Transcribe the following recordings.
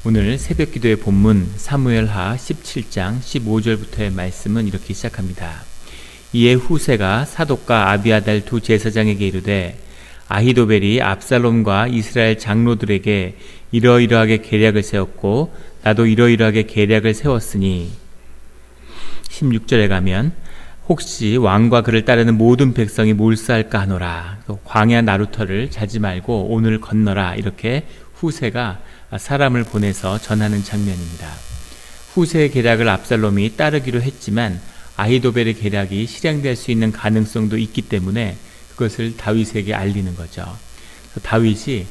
오늘 새벽기도의 본문 사무엘하 17장 15절부터의 말씀은 이렇게 시작합니다. 이에 후세가 사독과 아비아달 두 제사장에게 이르되 아히도벨이 압살롬과 이스라엘 장로들에게 이러이러하게 계략을 세웠고 나도 이러이러하게 계략을 세웠으니 16절에 가면 혹시 왕과 그를 따르는 모든 백성이 몰수할까 하노라. 또 광야 나루터를 자지 말고 오늘 건너라. 이렇게 후세가 사람을 보내서 전하는 장면입니다. 후세의 계략을 압살롬이 따르기로 했지만 아히도벨의 계략이 실행될 수 있는 가능성도 있기 때문에 그것을 다윗에게 알리는 거죠. 다윗이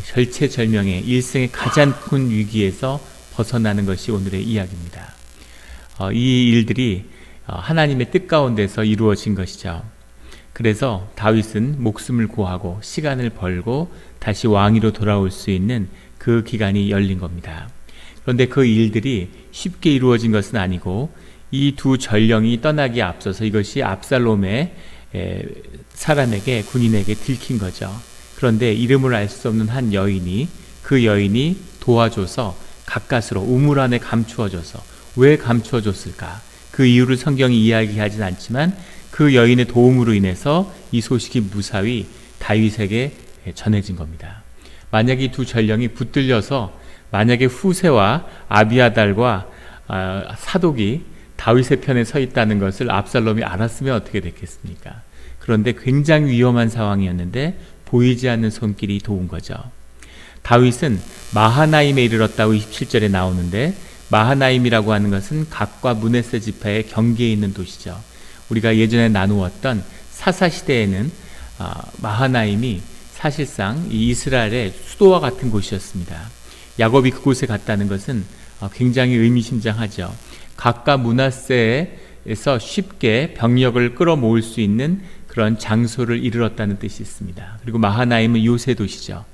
절체절명의 일생의 가장 큰 위기에서 벗어나는 것이 오늘의 이야기입니다. 이 일들이 하나님의 뜻 가운데서 이루어진 것이죠. 그래서 다윗은 목숨을 구하고 시간을 벌고 다시 왕위로 돌아올 수 있는 그 기간이 열린 겁니다. 그런데 그 일들이 쉽게 이루어진 것은 아니고 이 두 전령이 떠나기에 앞서서 이것이 압살롬의 사람에게, 군인에게 들킨 거죠. 그런데 이름을 알 수 없는 한 여인이, 그 여인이 도와줘서 가까스로 우물 안에 감추어줘서, 왜 감추어줬을까? 그 이유를 성경이 이야기하진 않지만 그 여인의 도움으로 인해서 이 소식이 무사히 다윗에게 전해진 겁니다. 만약에 이 두 전령이 붙들려서 만약에 후세와 아비아달과 사독이 다윗의 편에 서 있다는 것을 압살롬이 알았으면 어떻게 됐겠습니까? 그런데 굉장히 위험한 상황이었는데 보이지 않는 손길이 도운 거죠. 다윗은 마하나임에 이르렀다고 27절에 나오는데 마하나임이라고 하는 것은 갓과 므낫세 지파의 경계에 있는 도시죠. 우리가 예전에 나누었던 사사시대에는 마하나임이 사실상 이 이스라엘의 수도와 같은 곳이었습니다. 야곱이 그곳에 갔다는 것은 굉장히 의미심장하죠. 갓과 므낫세에서 쉽게 병력을 끌어모을 수 있는 그런 장소를 이르렀다는 뜻이 있습니다. 그리고 마하나임은 요새 도시죠.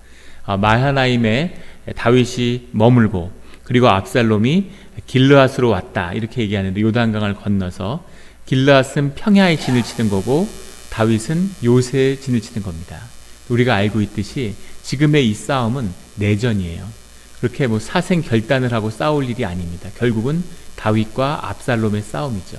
마하나임에 다윗이 머물고 그리고 압살롬이 길르앗으로 왔다 이렇게 얘기하는데 요단강을 건너서 길르앗은 평야의 진을 치는 거고 다윗은 요새의 진을 치는 겁니다. 우리가 알고 있듯이 지금의 이 싸움은 내전이에요. 그렇게 사생 결단을 하고 싸울 일이 아닙니다. 결국은 다윗과 압살롬의 싸움이죠.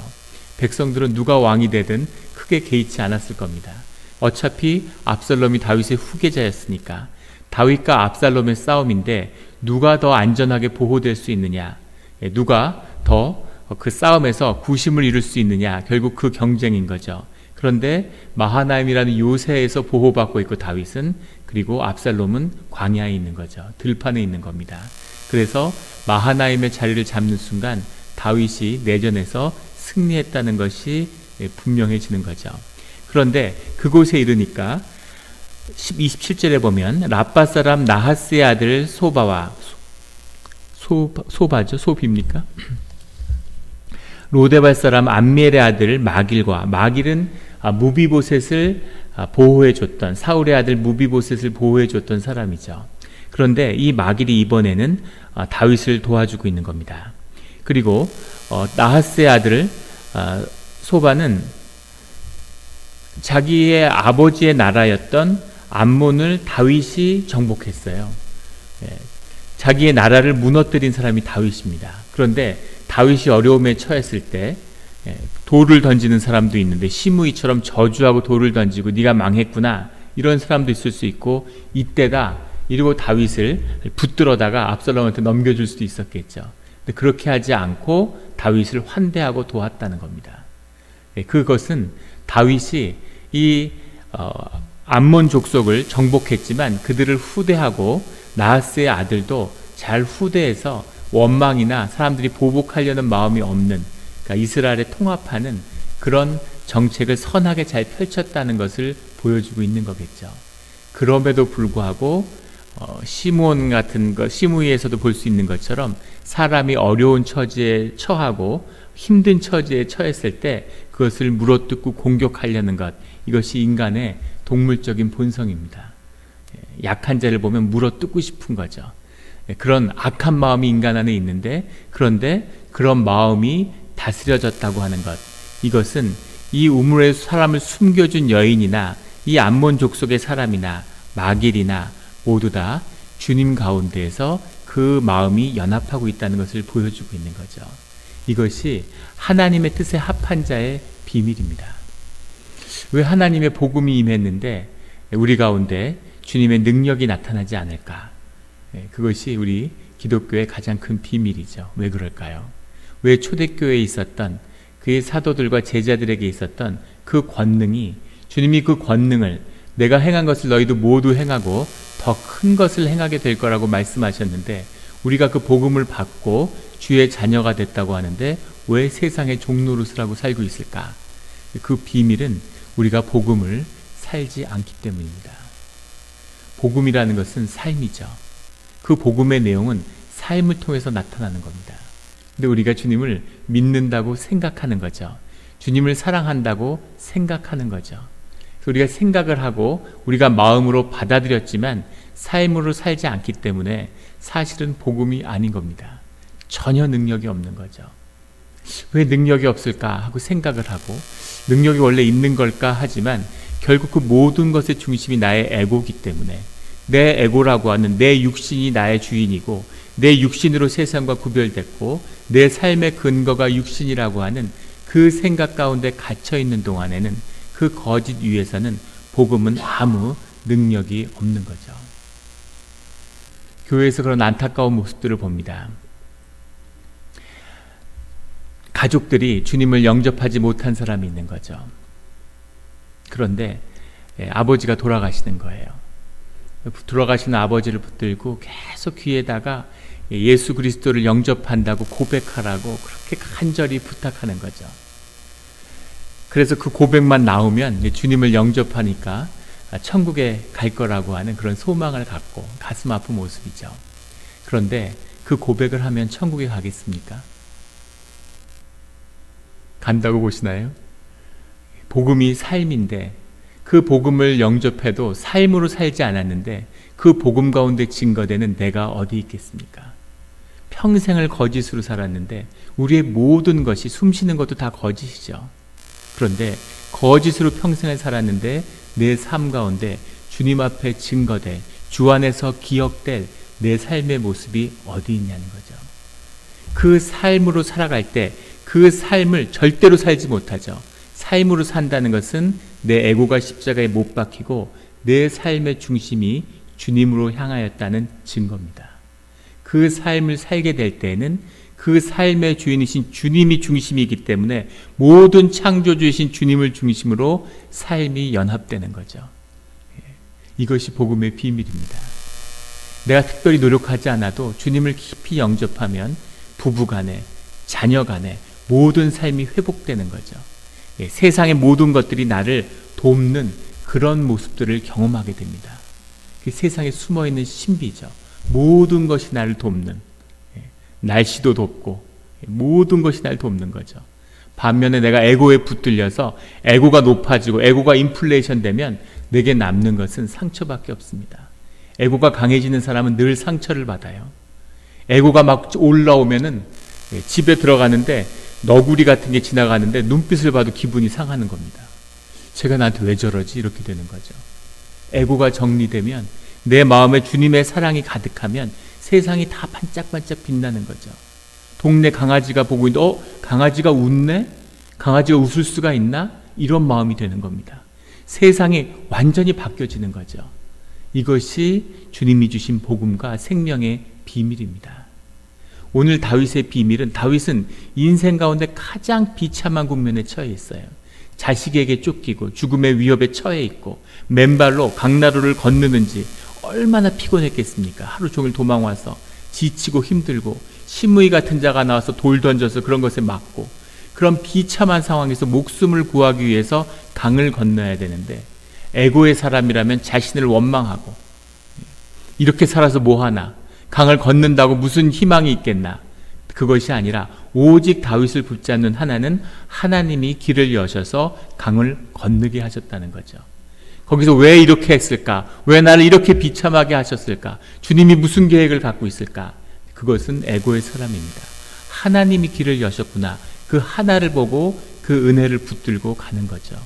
백성들은 누가 왕이 되든 크게 개의치 않았을 겁니다. 어차피 압살롬이 다윗의 후계자였으니까 다윗과 압살롬의 싸움인데 누가 더 안전하게 보호될 수 있느냐, 누가 더 그 싸움에서 구심을 이룰 수 있느냐, 결국 그 경쟁인 거죠. 그런데 마하나임이라는 요새에서 보호받고 있고 다윗은, 그리고 압살롬은 광야에 있는 거죠. 들판에 있는 겁니다. 그래서 마하나임의 자리를 잡는 순간 다윗이 내전에서 승리했다는 것이 분명해지는 거죠. 그런데 그곳에 이르니까 27절에 보면 라빠 사람 나하스의 아들 소바와 소바죠? 소비입니까? 로데발 사람 암미엘의 아들 마길과, 마길은 무비보셋을 보호해줬던, 사울의 아들 무비보셋을 보호해줬던 사람이죠. 그런데 이 마길이 이번에는 다윗을 도와주고 있는 겁니다. 그리고 나하스의 아들 소바는 자기의 아버지의 나라였던 암몬을 다윗이 정복했어요. 자기의 나라를 무너뜨린 사람이 다윗입니다. 그런데 다윗이 어려움에 처했을 때 돌을 던지는 사람도 있는데 시므이처럼 저주하고 돌을 던지고 네가 망했구나 이런 사람도 있을 수 있고, 이때다 이러고 다윗을 붙들어다가 압살롬한테 넘겨줄 수도 있었겠죠. 근데 그렇게 하지 않고 다윗을 환대하고 도왔다는 겁니다. 그것은 다윗이 이 암몬 족속을 정복했지만 그들을 후대하고 나하스의 아들도 잘 후대해서 원망이나 사람들이 보복하려는 마음이 없는, 그러니까 이스라엘에 통합하는 그런 정책을 선하게 잘 펼쳤다는 것을 보여주고 있는 거겠죠. 그럼에도 불구하고 시므온 같은 것, 시므이에서도 볼 수 있는 것처럼 사람이 어려운 처지에 처하고 힘든 처지에 처했을 때 그것을 물어뜯고 공격하려는 것, 이것이 인간의 동물적인 본성입니다. 약한 자를 보면 물어뜯고 싶은 거죠. 그런 악한 마음이 인간 안에 있는데, 그런데 그런 마음이 다스려졌다고 하는 것, 이것은 이 우물에 사람을 숨겨준 여인이나 이 암몬 족속의 사람이나 마길이나 모두 다 주님 가운데에서 그 마음이 연합하고 있다는 것을 보여주고 있는 거죠. 이것이 하나님의 뜻에 합한 자의 비밀입니다. 왜 하나님의 복음이 임했는데 우리 가운데 주님의 능력이 나타나지 않을까? 그것이 우리 기독교의 가장 큰 비밀이죠. 왜 그럴까요? 왜 초대교회에 있었던 그의 사도들과 제자들에게 있었던 그 권능이, 주님이 그 권능을 내가 행한 것을 너희도 모두 행하고 더 큰 것을 행하게 될 거라고 말씀하셨는데, 우리가 그 복음을 받고 주의 자녀가 됐다고 하는데 왜 세상의 종노릇을 살고 있을까? 그 비밀은 우리가 복음을 살지 않기 때문입니다. 복음이라는 것은 삶이죠. 그 복음의 내용은 삶을 통해서 나타나는 겁니다. 근데 우리가 주님을 믿는다고 생각하는 거죠. 주님을 사랑한다고 생각하는 거죠. 우리가 생각을 하고 우리가 마음으로 받아들였지만 삶으로 살지 않기 때문에 사실은 복음이 아닌 겁니다. 전혀 능력이 없는 거죠. 왜 능력이 없을까 하고 생각을 하고, 능력이 원래 있는 걸까 하지만 결국 그 모든 것의 중심이 나의 에고이기 때문에, 내 에고라고 하는 내 육신이 나의 주인이고 내 육신으로 세상과 구별됐고 내 삶의 근거가 육신이라고 하는 그 생각 가운데 갇혀 있는 동안에는, 그 거짓 위에서는 복음은 아무 능력이 없는 거죠. 교회에서 그런 안타까운 모습들을 봅니다. 가족들이 주님을 영접하지 못한 사람이 있는 거죠. 그런데 아버지가 돌아가시는 거예요. 돌아가시는 아버지를 붙들고 계속 귀에다가 예수 그리스도를 영접한다고 고백하라고 그렇게 간절히 부탁하는 거죠. 그래서 그 고백만 나오면 주님을 영접하니까 천국에 갈 거라고 하는 그런 소망을 갖고 가슴 아픈 모습이죠. 그런데 그 고백을 하면 천국에 가겠습니까? 간다고 보시나요? 복음이 삶인데 그 복음을 영접해도 삶으로 살지 않았는데 그 복음 가운데 증거되는 내가 어디 있겠습니까? 평생을 거짓으로 살았는데 우리의 모든 것이, 숨쉬는 것도 다 거짓이죠. 그런데 거짓으로 평생을 살았는데 내 삶 가운데 주님 앞에 증거될, 주 안에서 기억될 내 삶의 모습이 어디 있냐는 거죠. 그 삶으로 살아갈 때 그 삶을 절대로 살지 못하죠. 삶으로 산다는 것은 내 에고가 십자가에 못 박히고 내 삶의 중심이 주님으로 향하였다는 증거입니다. 그 삶을 살게 될 때에는 그 삶의 주인이신 주님이 중심이기 때문에 모든 창조주이신 주님을 중심으로 삶이 연합되는 거죠. 이것이 복음의 비밀입니다. 내가 특별히 노력하지 않아도 주님을 깊이 영접하면 부부간에, 자녀간에 모든 삶이 회복되는 거죠. 세상의 모든 것들이 나를 돕는 그런 모습들을 경험하게 됩니다. 그 세상에 숨어있는 신비죠. 모든 것이 나를 돕는, 날씨도 돕고 모든 것이 나를 돕는 거죠. 반면에 내가 에고에 붙들려서 에고가 높아지고 에고가 인플레이션 되면 내게 남는 것은 상처밖에 없습니다. 에고가 강해지는 사람은 늘 상처를 받아요. 에고가 막 올라오면은 집에 들어가는데 너구리 같은 게 지나가는데 눈빛을 봐도 기분이 상하는 겁니다. 제가 나한테 왜 저러지? 이렇게 되는 거죠. 에고가 정리되면, 내 마음에 주님의 사랑이 가득하면 세상이 다 반짝반짝 빛나는 거죠. 동네 강아지가 보고 있는데 강아지가 웃네? 강아지가 웃을 수가 있나? 이런 마음이 되는 겁니다. 세상이 완전히 바뀌어지는 거죠. 이것이 주님이 주신 복음과 생명의 비밀입니다. 오늘 다윗의 비밀은, 다윗은 인생 가운데 가장 비참한 국면에 처해 있어요. 자식에게 쫓기고 죽음의 위협에 처해 있고 맨발로 강나루를 건너는지 얼마나 피곤했겠습니까? 하루 종일 도망와서 지치고 힘들고 심의 같은 자가 나와서 돌 던져서 그런 것에 맞고, 그런 비참한 상황에서 목숨을 구하기 위해서 강을 건너야 되는데, 에고의 사람이라면 자신을 원망하고, 이렇게 살아서 뭐하나, 강을 건넌다고 무슨 희망이 있겠나. 그것이 아니라 오직 다윗을 붙잡는 하나는 하나님이 길을 여셔서 강을 건너게 하셨다는 거죠. 거기서 왜 이렇게 했을까? 왜 나를 이렇게 비참하게 하셨을까? 주님이 무슨 계획을 갖고 있을까? 그것은 에고의 사람입니다. 하나님이 길을 여셨구나. 그 하나를 보고 그 은혜를 붙들고 가는 거죠.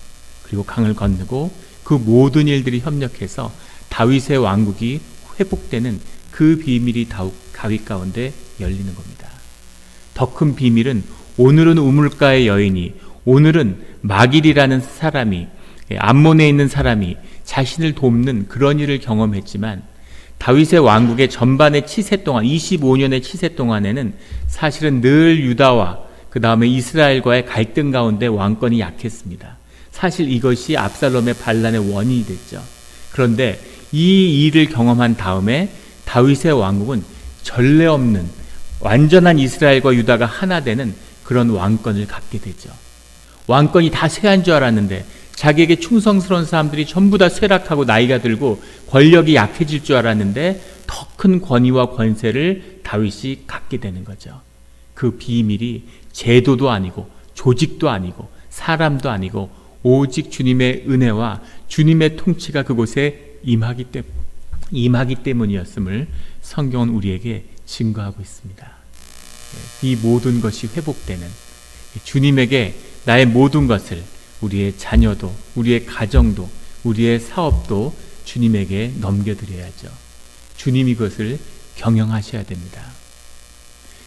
그리고 강을 건너고 그 모든 일들이 협력해서 다윗의 왕국이 회복되는 그 비밀이 가위 가운데 열리는 겁니다. 더 큰 비밀은 오늘은 우물가의 여인이, 오늘은 마길이라는 사람이, 암몬에 있는 사람이 자신을 돕는 그런 일을 경험했지만 다윗의 왕국의 전반의 치세 동안, 25년의 치세 동안에는 사실은 늘 유다와 그 다음에 이스라엘과의 갈등 가운데 왕권이 약했습니다. 사실 이것이 압살롬의 반란의 원인이 됐죠. 그런데 이 일을 경험한 다음에 다윗의 왕국은 전례 없는 완전한 이스라엘과 유다가 하나 되는 그런 왕권을 갖게 되죠. 왕권이 다 쇠한 줄 알았는데 자기에게 충성스러운 사람들이 전부 다 쇠락하고 나이가 들고 권력이 약해질 줄 알았는데 더 큰 권위와 권세를 다윗이 갖게 되는 거죠. 그 비밀이 제도도 아니고 조직도 아니고 사람도 아니고 오직 주님의 은혜와 주님의 통치가 그곳에 임하기 때문이었음을 성경은 우리에게 증거하고 있습니다. 이 모든 것이 회복되는, 주님에게 나의 모든 것을, 우리의 자녀도, 우리의 가정도, 우리의 사업도 주님에게 넘겨드려야죠. 주님이 그것을 경영하셔야 됩니다.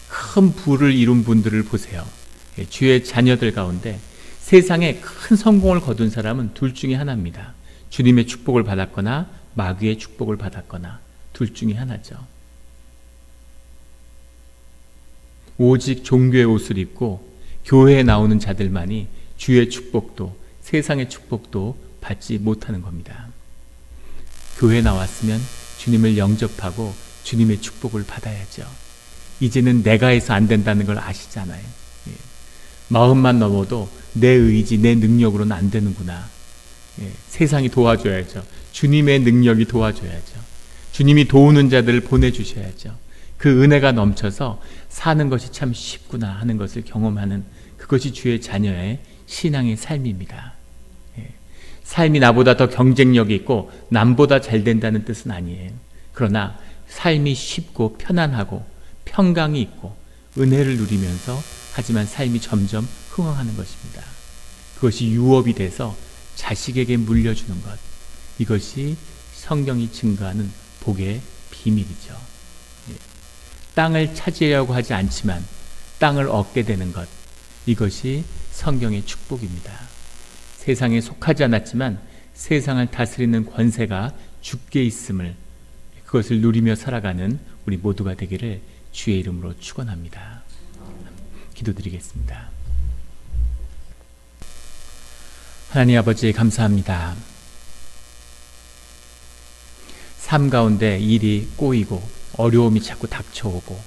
큰 부를 이룬 분들을 보세요. 주의 자녀들 가운데 세상에 큰 성공을 거둔 사람은 둘 중에 하나입니다. 주님의 축복을 받았거나 마귀의 축복을 받았거나 둘 중에 하나죠. 오직 종교의 옷을 입고 교회에 나오는 자들만이 주의 축복도 세상의 축복도 받지 못하는 겁니다. 교회에 나왔으면 주님을 영접하고 주님의 축복을 받아야죠. 이제는 내가 해서 안 된다는 걸 아시잖아요. 마음만 넘어도 내 의지, 내 능력으로는 안 되는구나. 세상이 도와줘야죠. 주님의 능력이 도와줘야죠. 주님이 도우는 자들을 보내주셔야죠. 그 은혜가 넘쳐서 사는 것이 참 쉽구나 하는 것을 경험하는, 그것이 주의 자녀의 신앙의 삶입니다. 삶이 나보다 더 경쟁력이 있고 남보다 잘 된다는 뜻은 아니에요. 그러나 삶이 쉽고 편안하고 평강이 있고 은혜를 누리면서 하지만 삶이 점점 흥황하는 것입니다. 그것이 유업이 돼서 자식에게 물려주는 것, 이것이 성경이 증거하는 복의 비밀이죠. 땅을 차지하려고 하지 않지만 땅을 얻게 되는 것, 이것이 성경의 축복입니다. 세상에 속하지 않았지만 세상을 다스리는 권세가 주께 있음을, 그것을 누리며 살아가는 우리 모두가 되기를 주의 이름으로 축원합니다. 기도드리겠습니다. 하나님 아버지, 감사합니다. 삶 가운데 일이 꼬이고 어려움이 자꾸 닥쳐오고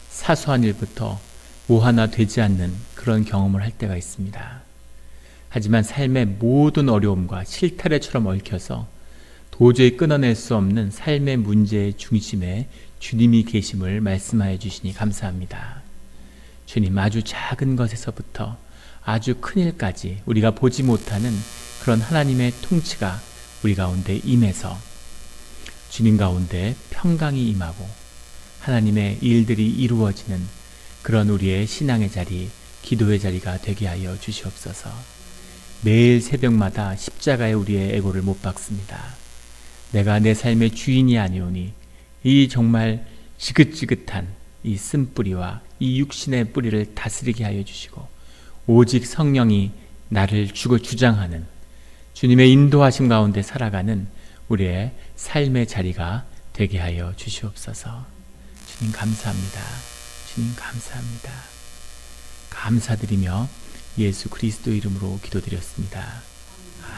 사소한 일부터 뭐 하나 되지 않는 그런 경험을 할 때가 있습니다. 하지만 삶의 모든 어려움과 실타래처럼 얽혀서 도저히 끊어낼 수 없는 삶의 문제의 중심에 주님이 계심을 말씀하여 주시니 감사합니다. 주님, 아주 작은 것에서부터 아주 큰 일까지 우리가 보지 못하는 그런 하나님의 통치가 우리 가운데 임해서 주님 가운데 평강이 임하고 하나님의 일들이 이루어지는 그런 우리의 신앙의 자리, 기도의 자리가 되게 하여 주시옵소서. 매일 새벽마다 십자가에 우리의 에고를 못 박습니다. 내가 내 삶의 주인이 아니오니 이 정말 지긋지긋한 이 쓴뿌리와 이 육신의 뿌리를 다스리게 하여 주시고 오직 성령이 나를 주장하는 주님의 인도하심 가운데 살아가는 우리의 삶의 자리가 되게 하여 주시옵소서. 주님 감사합니다. 주님 감사합니다. 감사드리며 예수 그리스도 이름으로 기도드렸습니다.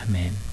아멘.